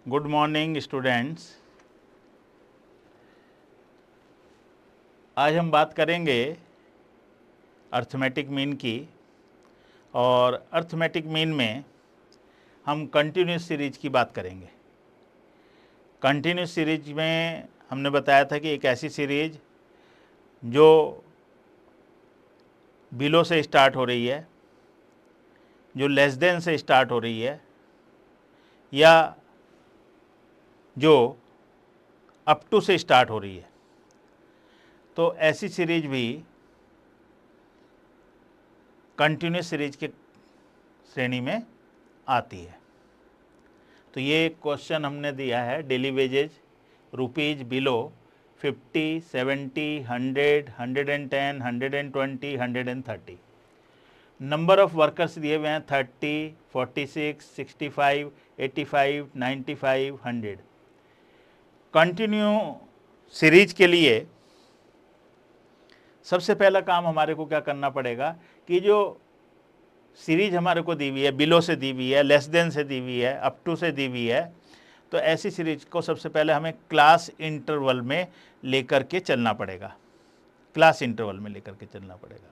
Good morning students. आज हम बात करेंगे अर्थमेटिक मीन की, और अर्थमेटिक मीन में हम कंटिन्यूस सीरीज की बात करेंगे। कंटिन्यूस सीरीज में हमने बताया था कि एक ऐसी सीरीज जो बिलो से स्टार्ट हो रही है, जो लेस देन से स्टार्ट हो रही है, या जो अप टू से स्टार्ट हो रही है, तो ऐसी सीरीज भी कंटिन्यूस सीरीज के श्रेणी में आती है। तो ये क्वेश्चन हमने दिया है, daily wages rupees below 50, 70, 100, 110, 120, 130। Number of workers दिए हुए हैं 30, 46, 65, 85, 95, 100। कंटिन्यू सीरीज के लिए सबसे पहला काम हमारे को क्या करना पड़ेगा कि जो सीरीज हमारे को दी हुई है, बिलो से दी हुई है, लेस देन से दी हुई है, अप टू से दी हुई है, तो ऐसी सीरीज को सबसे पहले हमें क्लास इंटरवल में लेकर के चलना पड़ेगा। क्लास इंटरवल में लेकर के चलना पड़ेगा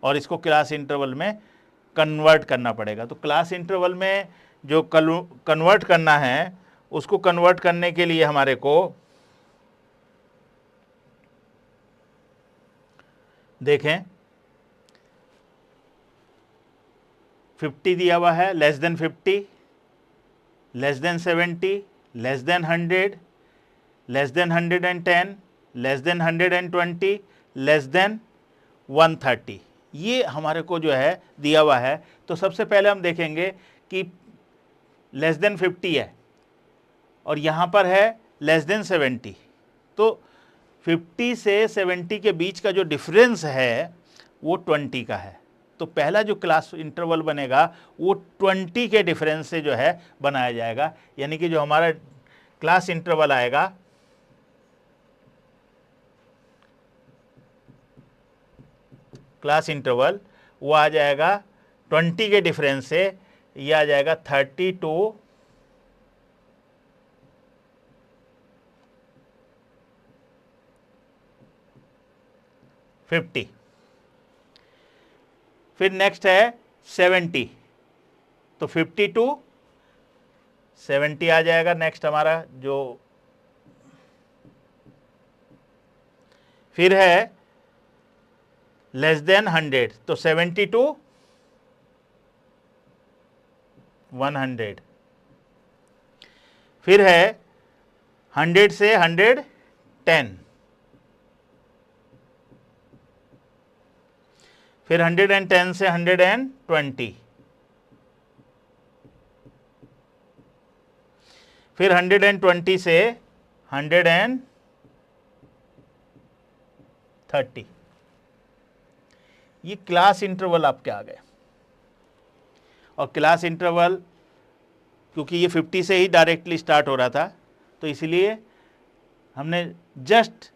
और इसको क्लास इंटरवल में कन्वर्ट करना पड़ेगा। तो क्लास इंटरवल में जो कन्वर्ट करना है, उसको कन्वर्ट करने के लिए हमारे को देखें 50 दिया हुआ है, less than 50, less than 70, less than 100, less than 110, less than 120, less than 130। ये हमारे को जो है दिया हुआ है। तो सबसे पहले हम देखेंगे कि लेस देन 50 है और यहाँ पर है लेस देन 70। तो 50 से 70 के बीच का जो डिफरेंस है वो 20 का है। तो पहला जो क्लास इंटरवल बनेगा वो 20 के डिफरेंस से जो है बनाया जाएगा, यानी कि जो हमारा क्लास इंटरवल आएगा क्लास इंटरवल वो आ जाएगा 20 के डिफरेंस से। ये आ जाएगा 30 to 50। फिर नेक्स्ट है 70, तो 50 to 70 आ जाएगा नेक्स्ट हमारा जो। फिर है लेस देन 100, तो 70 to 100। फिर है 100 से 110, फिर 110 से 120, फिर 120 से 130। ये क्लास इंटरवल आपके आ गए। और क्लास इंटरवल क्योंकि ये 50 से ही डायरेक्टली स्टार्ट हो रहा था, तो इसलिए हमने जस्ट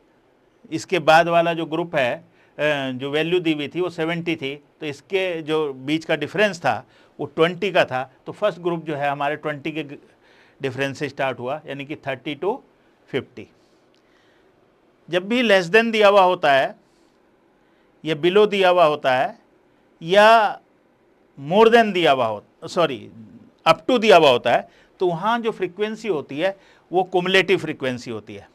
इसके बाद वाला जो ग्रुप है, जो वैल्यू दी हुई थी वो 70 थी, तो इसके जो बीच का डिफरेंस था वो 20 का था। तो फर्स्ट ग्रुप जो है हमारे 20 के डिफरेंस से स्टार्ट हुआ, यानी कि 30 to 50। जब भी लेस देन दिया हुआ होता है या बिलो दिया हुआ होता है या मोर देन दिया हुआ होता, अप टू दिया हुआ होता है, तो वहाँ जो फ्रीक्वेंसी होती है वो कुमुलेटिव फ्रीक्वेंसी होती है।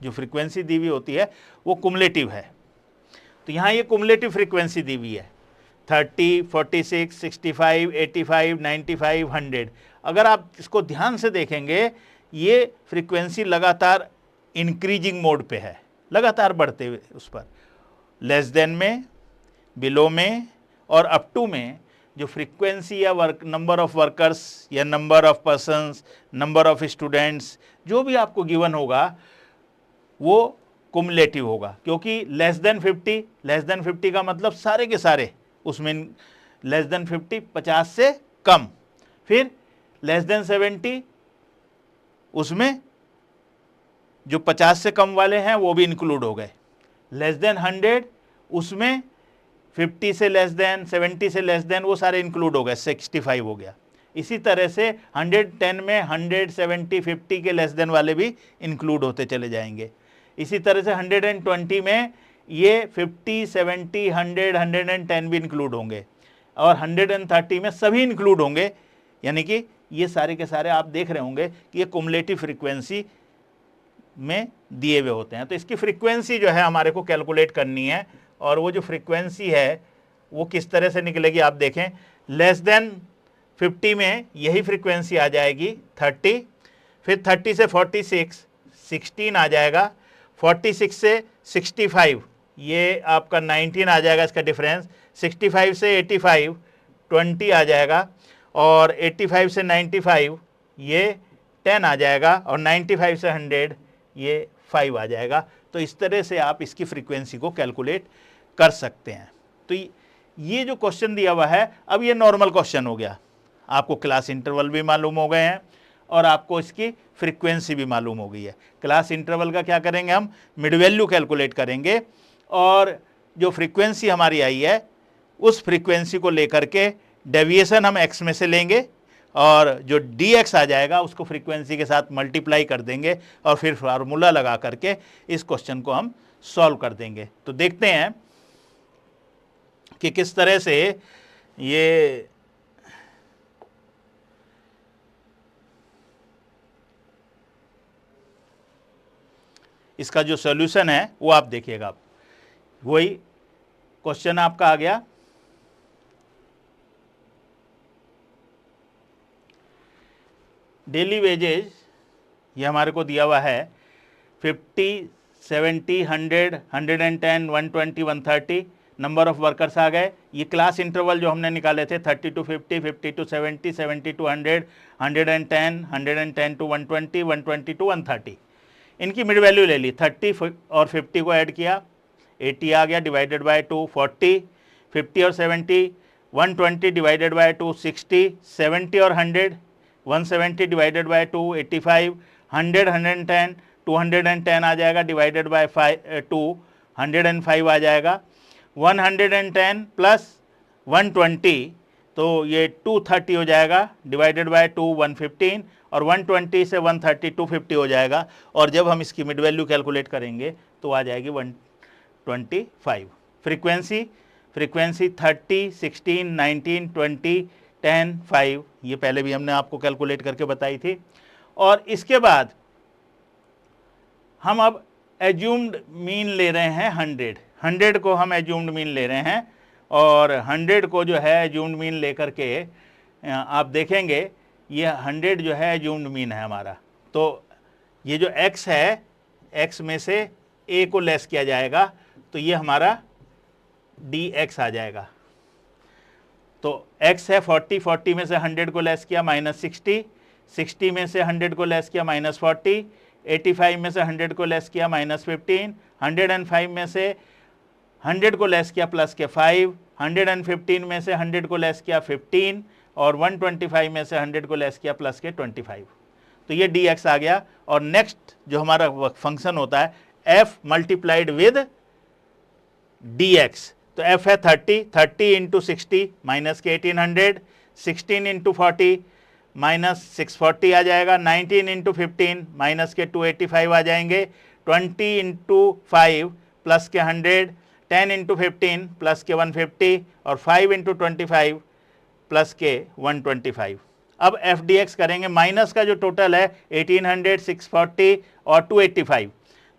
जो फ्रीक्वेंसी दी हुई होती है वो कुमुलेटिव है। तो यहाँ ये कुमुलेटिव फ्रीक्वेंसी दी हुई है 30, 46, 65, 85, 95, 100। अगर आप इसको ध्यान से देखेंगे, ये फ्रीक्वेंसी लगातार इंक्रीजिंग मोड पे है, लगातार बढ़ते हुए उस पर। लेस देन में, बिलो में और अप टू में जो फ्रीक्वेंसी या नंबर ऑफ वर्कर्स या number of persons, number of students जो भी आपको गिवन होगा वो कुमुलेटिव होगा। क्योंकि लेस देन 50 का मतलब सारे के सारे उसमें, लेस देन 50 50 से कम। फिर लेस देन 70 उसमें जो 50 से कम वाले हैं वो भी इंक्लूड हो गए। लेस देन 100 उसमें 50 से लेस देन, 70 से लेस देन वो सारे इंक्लूड हो गए, 65 हो गया। इसी तरह से 110 में 170, 50 के लेस देन वाले भी इंक्लूड होते चले जाएंगे। इसी तरह से 120 में ये 50, 70, 100, 110 भी इंक्लूड होंगे और 130 में सभी इंक्लूड होंगे। यानी कि ये सारे के सारे आप देख रहे होंगे कि ये कुमुलेटिव फ्रीक्वेंसी में दिए हुए होते हैं। तो इसकी फ्रीक्वेंसी जो है हमारे को कैलकुलेट करनी है, और वो जो फ्रीक्वेंसी है वो किस तरह से निकलेगी आप देखें। लेस देन 50 में यही फ्रीक्वेंसी आ जाएगी 30, फिर 30 से 46 16 आ जाएगा, 46 से 65 ये आपका 19 आ जाएगा इसका डिफरेंस, 65 से 85 20 आ जाएगा, और 85 से 95 ये 10 आ जाएगा, और 95 से 100 ये 5 आ जाएगा। तो इस तरह से आप इसकी फ्रीक्वेंसी को कैलकुलेट कर सकते हैं। तो ये जो क्वेश्चन दिया हुआ है, अब ये नॉर्मल क्वेश्चन हो गया, आपको क्लास इंटरवल भी मालूम हो गए हैं और आपको इसकी फ्रीक्वेंसी भी मालूम हो गई है। क्लास इंटरवल का क्या करेंगे, हम मिड वैल्यू कैलकुलेट करेंगे, और जो फ्रीक्वेंसी हमारी आई है उस फ्रीक्वेंसी को लेकर के डेविएशन हम x में से लेंगे, और जो dx आ जाएगा उसको फ्रीक्वेंसी के साथ मल्टीप्लाई कर देंगे, और फिर फार्मूला लगा करके इस क्वेश्चन को हम सॉल्व कर देंगे। तो देखते हैं कि किस तरह से ये इसका जो सॉल्यूशन है वो आप देखिएगा। वही क्वेश्चन आपका आ गया, डेली वेजेज ये हमारे को दिया हुआ है 50, 70, 100, 110, 120, 130 नंबर ऑफ वर्कर्स आ गए। ये क्लास इंटरवल जो हमने निकाले थे 30 to 50, 50 to 70, 70 to 100, 110, 110 to 120, 120 to 130, इनकी मिड वैल्यू ले ली। 30 और 50 को ऐड किया, 80 आ गया, डिवाइडेड बाय 2 40, 50 और 70 120 डिवाइडेड बाय 2 60, 70 और 100 170 डिवाइडेड बाय 2 85, 100 110 210 आ जाएगा, डिवाइडेड बाय 2 105 आ जाएगा, 110 प्लस 120 तो ये 230 हो जाएगा, डिवाइडेड बाय 2 115, और 120 से 130 250 हो जाएगा, और जब हम इसकी मिड वैल्यू कैलकुलेट करेंगे तो आ जाएगी 125। फ्रीक्वेंसी 30, 16, 19, 20, 10, 5 ये पहले भी हमने आपको कैलकुलेट करके बताई थी। और इसके बाद हम अब एज्यूम्ड मीन ले रहे हैं 100 को हम एज्यूम्ड मीन ले रहे हैं, और 100 को जो है एज्यूम्ड मीन लेकर के आप देखेंगे ये 100 जो है एज्यूम्ड मीन है हमारा। तो ये जो x है, x में से a को लेस किया जाएगा, तो ये हमारा dx आ जाएगा। तो x है 40, 40 में से 100 को लेस किया -60, 60 में से 100 को लेस किया -40, 85 में से 100 को लेस किया -15, 105 में से 100 को लेस किया प्लस के 5, 115 में से 100 को लेस किया 15, और 125 में से 100 को लेस किया प्लस के 25। तो ये dx आ गया। और नेक्स्ट जो हमारा फंक्शन होता है f मल्टीप्लाइड विद dx, तो f है 30 इंटू 60 माइनस के 1800, 16 इंटू 40 माइनस 640 आ जाएगा, 19 इंटू 15 माइनस के 285 आ जाएंगे, 20 इंटू 5 प्लस के 100, 10 इंटू 15 प्लस के 150, और 5 इंटू 25 प्लस के 125। अब एफ डी एक्स करेंगे, माइनस का जो टोटल है 1800, 640 और 285,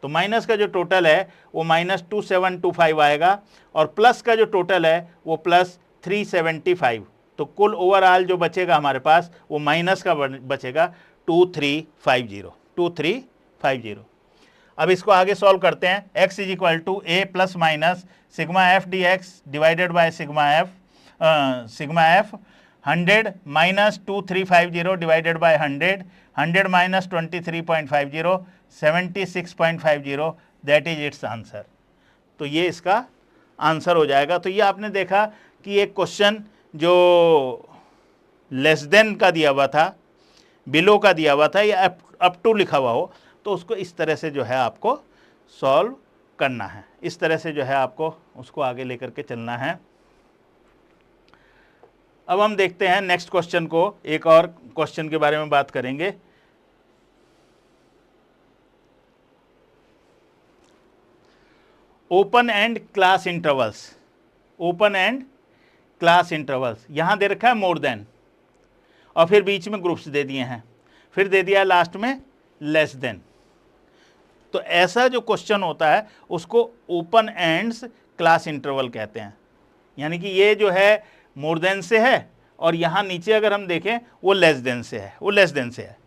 तो माइनस का जो टोटल है वो -2725 आएगा, और प्लस का जो टोटल है वो +375। तो कुल ओवरऑल जो बचेगा हमारे पास वो माइनस का बचेगा 2350। अब इसको आगे सॉल्व करते हैं। x is equal to a plus minus sigma F D x divided by sigma F 100 minus 2350 divided by 100, 100 minus 23.50 76.50, that is its answer. तो ये इसका आंसर हो जाएगा। तो ये आपने देखा कि एक क्वेश्चन जो लेस देन का दिया हुआ था, बिलो का दिया हुआ था, या अप टू लिखा हुआ हो, तो उसको इस तरह से जो है आपको सॉल्व करना है, इस तरह से जो है आपको उसको आगे लेकर के चलना है। अब हम देखते हैं नेक्स्ट क्वेश्चन को, एक और क्वेश्चन के बारे में बात करेंगे। Open and class intervals, open and class intervals, यहां दे रखा है मोर देन, और फिर बीच में ग्रुप्स दे दिए हैं, फिर दे दिया लास्ट में लेस देन। तो ऐसा जो क्वेश्चन होता है उसको ओपन एंड्स क्लास इंटरवल कहते हैं। यानी कि ये जो है मोर देन से है, और यहाँ नीचे अगर हम देखें वो लेस देन से है, वो लेस देन से है।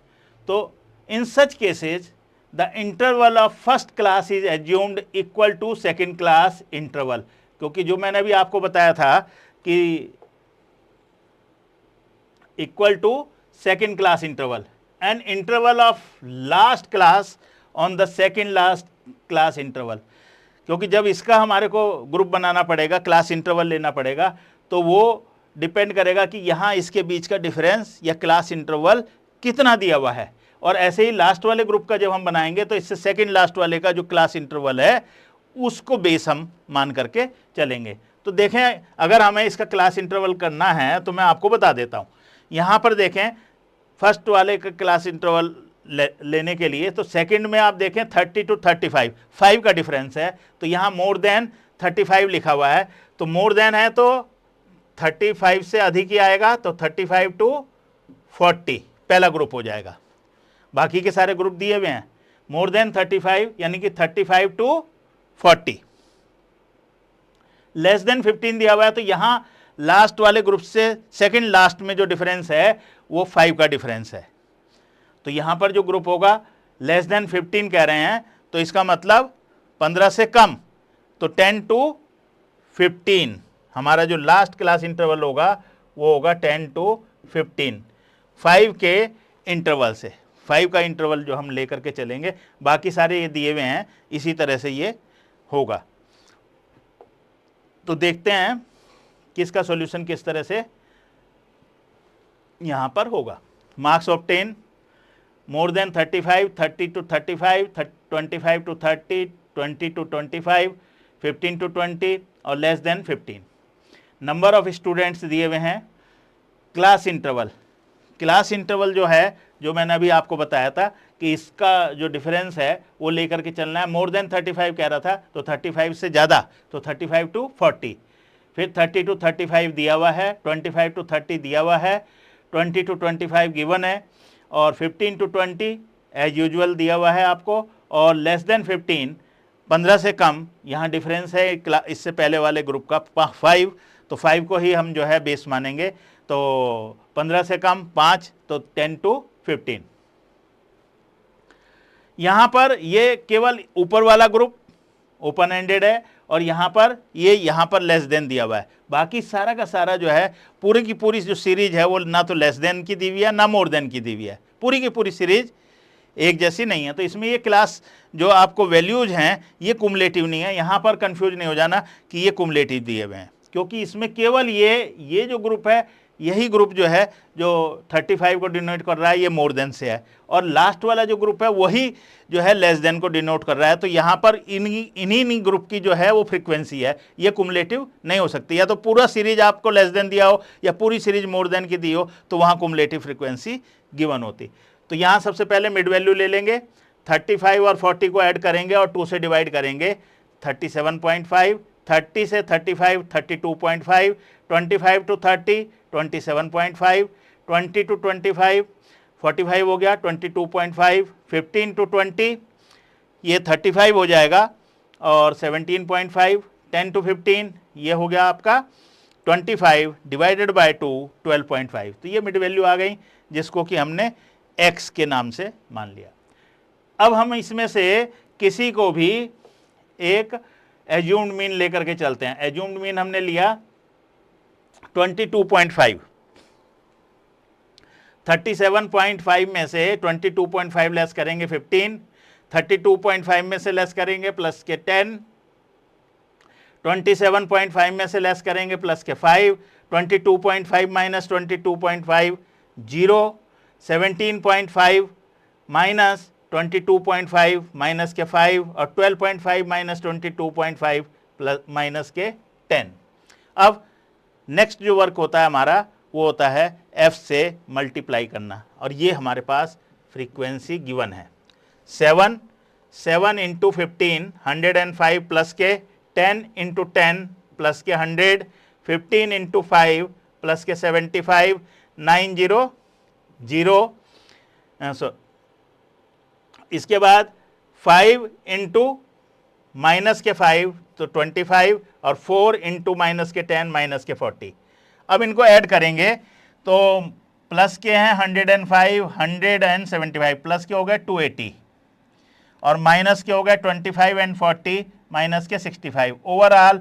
तो in such cases the interval of first class is assumed equal to second class interval, क्योंकि जो मैंने अभी आपको बताया था कि equal to second class interval and interval of last class on the second last class interval, क्योंकि जब इसका हमारे को ग्रुप बनाना पड़ेगा, क्लास इंटरवल लेना पड़ेगा, तो वो डिपेंड करेगा कि यहाँ इसके बीच का डिफरेंस या क्लास इंटरवल कितना दिया हुआ है। और ऐसे ही लास्ट वाले ग्रुप का जब हम बनाएंगे तो इससे सेकंड लास्ट वाले का जो क्लास इंटरवल है उसको बेस हम मान करके चलेंगे। तो देखें, अगर हमें इसका क्लास इंटरवल करना है तो मैं आपको बता देता हूँ। यहाँ पर देखें, फर्स्ट वाले का क्लास इंटरवल लेने के लिए तो सेकंड में आप देखें 30 to 35, 5 का डिफरेंस है, तो यहाँ मोर देन 35 लिखा हुआ है। तो मोर देन है तो 35 से अधिक ही आएगा, तो 35 to 40 पहला ग्रुप हो जाएगा। बाकी के सारे ग्रुप दिए हुए हैं मोर देन 35 यानी कि 35 to 40। लेस देन 15 दिया हुआ है, तो यहां लास्ट वाले ग्रुप से सेकंड लास्ट में जो डिफरेंस है वो 5 का डिफरेंस है। तो यहां पर जो ग्रुप होगा लेस देन 15 कह रहे हैं, तो इसका मतलब 15 से कम, तो 10 to 15 हमारा जो लास्ट क्लास इंटरवल होगा वो होगा 10 to 15, 5 के इंटरवल से, 5 का इंटरवल जो हम लेकर के चलेंगे। बाकी सारे ये दिए हुए हैं, इसी तरह से ये होगा। तो देखते हैं कि इसका सॉल्यूशन किस तरह से यहां पर होगा। Marks obtain more than 35, 30 to 35, 25 to 30, 20 to 25, 15 to 20 और less than 15। Number of students दिए हुए हैं। क्लास इंटरवल, क्लास इंटरवल जो है, जो मैंने अभी आपको बताया था कि इसका जो डिफरेंस है वो लेकर के चलना है। मोर देन 35 कह रहा था, तो 35 से ज़्यादा, तो 35 to 40, फिर 30 to 35 दिया हुआ है, 25 to 30 दिया हुआ है, 20 to 25 गिवन है, और 15 to 20 एज यूजुअल दिया हुआ है आपको, और लेस देन 15 15 से कम, यहाँ डिफरेंस है इससे पहले वाले ग्रुप का 5, तो 5 को ही हम जो है बेस मानेंगे। तो 15 से कम 5, तो 10 to 15। यहाँ पर ये केवल ऊपर वाला ग्रुप ओपन एंडेड है, और यहाँ पर लेस देन दिया हुआ है। बाकी सारा का सारा जो है, पूरी की पूरी जो सीरीज है वो ना तो लेस देन की दी हुई है ना मोर देन की दी हुई है, पूरी की पूरी सीरीज एक जैसी नहीं है। तो इसमें ये क्लास जो आपको वैल्यूज हैं ये कुमुलेटिव नहीं है। यहाँ पर कंफ्यूज नहीं हो जाना कि ये कुमुलेटिव दिए हुए हैं, क्योंकि इसमें केवल ये जो ग्रुप है, यही ग्रुप जो है जो 35 को डिनोट कर रहा है, ये मोर देन से है, और लास्ट वाला जो ग्रुप है वही जो है लेस देन को डिनोट कर रहा है। तो यहाँ पर इन्हीं ग्रुप की जो है वो फ्रीक्वेंसी है, ये कुमुलेटिव नहीं हो सकती। या तो पूरा सीरीज आपको लेस देन दिया हो या पूरी सीरीज मोर देन की दी हो, तो वहाँ कुमुलेटिव फ्रीक्वेंसी गिवन होती। तो यहाँ सबसे पहले मिड वैल्यू ले लेंगे, 35 और 40 को ऐड करेंगे और 2 से डिवाइड करेंगे, 37.5, 30 से 35 32.5, 25 to 30 27.5, 20 to 25 45 हो गया 22.5, 15 to 20 ये 35 हो जाएगा, और 17.5, 10 to 15 ये हो गया आपका 25 डिवाइडेड बाय 2 12.5। तो ये मिड वैल्यू आ गई, जिसको कि हमने x के नाम से मान लिया। अब हम इसमें से किसी को भी एक एज्यूम्ड मीन लेकर के चलते हैं। एज्यूम्ड मीन हमने लिया 22.5, 37.5 में से 22.5 लेस करेंगे 15, 32.5 में से लेस करेंगे प्लस के 10, 27.5 में से लेस करेंगे प्लस के 5, 22.5 माइनस 22.5 0, 17.5 माइनस 22.5 माइनस के 5, और 12.5 माइनस 22.5 प्लस माइनस के 10। अब नेक्स्ट जो वर्क होता है हमारा वो होता है f से मल्टीप्लाई करना, और ये हमारे पास फ्रीक्वेंसी गिवन है। 7 इंटू 15 105 प्लस के 10 इंटू 10 प्लस के 100, 15 इंटू 5 प्लस के 75, 900। इसके बाद 5 इंटू माइनस के 5 तो 25, और 4 इंटू माइनस के 10 माइनस के 40। अब इनको ऐड करेंगे तो प्लस के हैं 105, 175, प्लस के हो गए 280, और माइनस के हो गए 25 एंड 40, माइनस के 65। ओवरऑल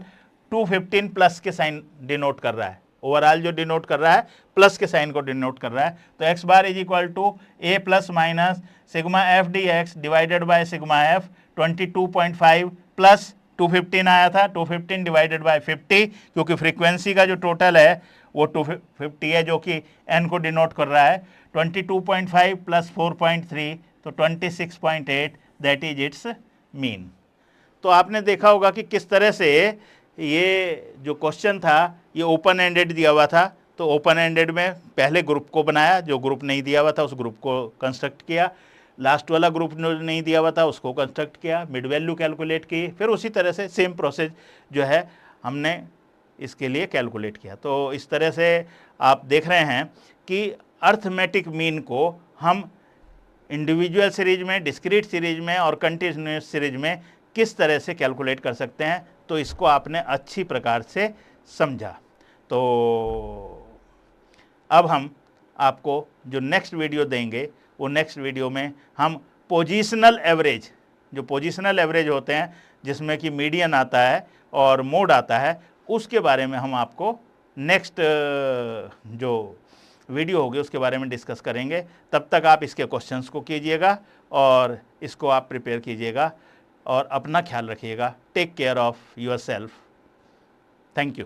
215 प्लस के साइन डिनोट कर रहा है, ओवरऑल जो डिनोट कर रहा है प्लस के साइन को डिनोट कर रहा है। तो x bar is equal to a plus minus sigma F D x divided by sigma f 22.5 plus 215 आया था, 215 डिवाइडेड बाय 50, क्योंकि फ्रीक्वेंसी का जो टोटल है वो 250 है जो कि एन को डिनोट कर रहा है। 22.5 प्लस 4.3 तो 26.8, दैट इज इट्स मीन। तो आपने देखा होगा कि किस तरह से ये जो क्वेश्चन था ये ओपन एंडेड दिया हुआ था, तो ओपन एंडेड में पहले ग्रुप को बनाया, जो ग्रुप नहीं दिया हुआ था उस ग्रुप को कंस्ट्रक्ट किया, लास्ट वाला ग्रुप नहीं दिया हुआ था उसको कंस्ट्रक्ट किया, मिड वैल्यू कैलकुलेट की, फिर उसी तरह से सेम प्रोसेस जो है हमने इसके लिए कैलकुलेट किया। तो इस तरह से आप देख रहे हैं कि अर्थमेटिक मीन को हम इंडिविजुअल सीरीज में, डिस्क्रीट सीरीज में और कंटिन्यूस सीरीज में किस तरह से कैलकुलेट कर सकते हैं, तो इसको आपने अच्छी प्रकार से समझा। तो अब हम आपको जो नेक्स्ट वीडियो देंगे वो नेक्स्ट वीडियो में हम पोजीशनल एवरेज, जो पोजीशनल एवरेज होते हैं जिसमें कि मीडियन आता है और मोड आता है, उसके बारे में हम आपको नेक्स्ट जो वीडियो होगी उसके बारे में डिस्कस करेंगे। तब तक आप इसके क्वेश्चंस को कीजिएगा और इसको आप प्रिपेयर कीजिएगा और अपना ख्याल रखिएगा। Take care of yourself. Thank you.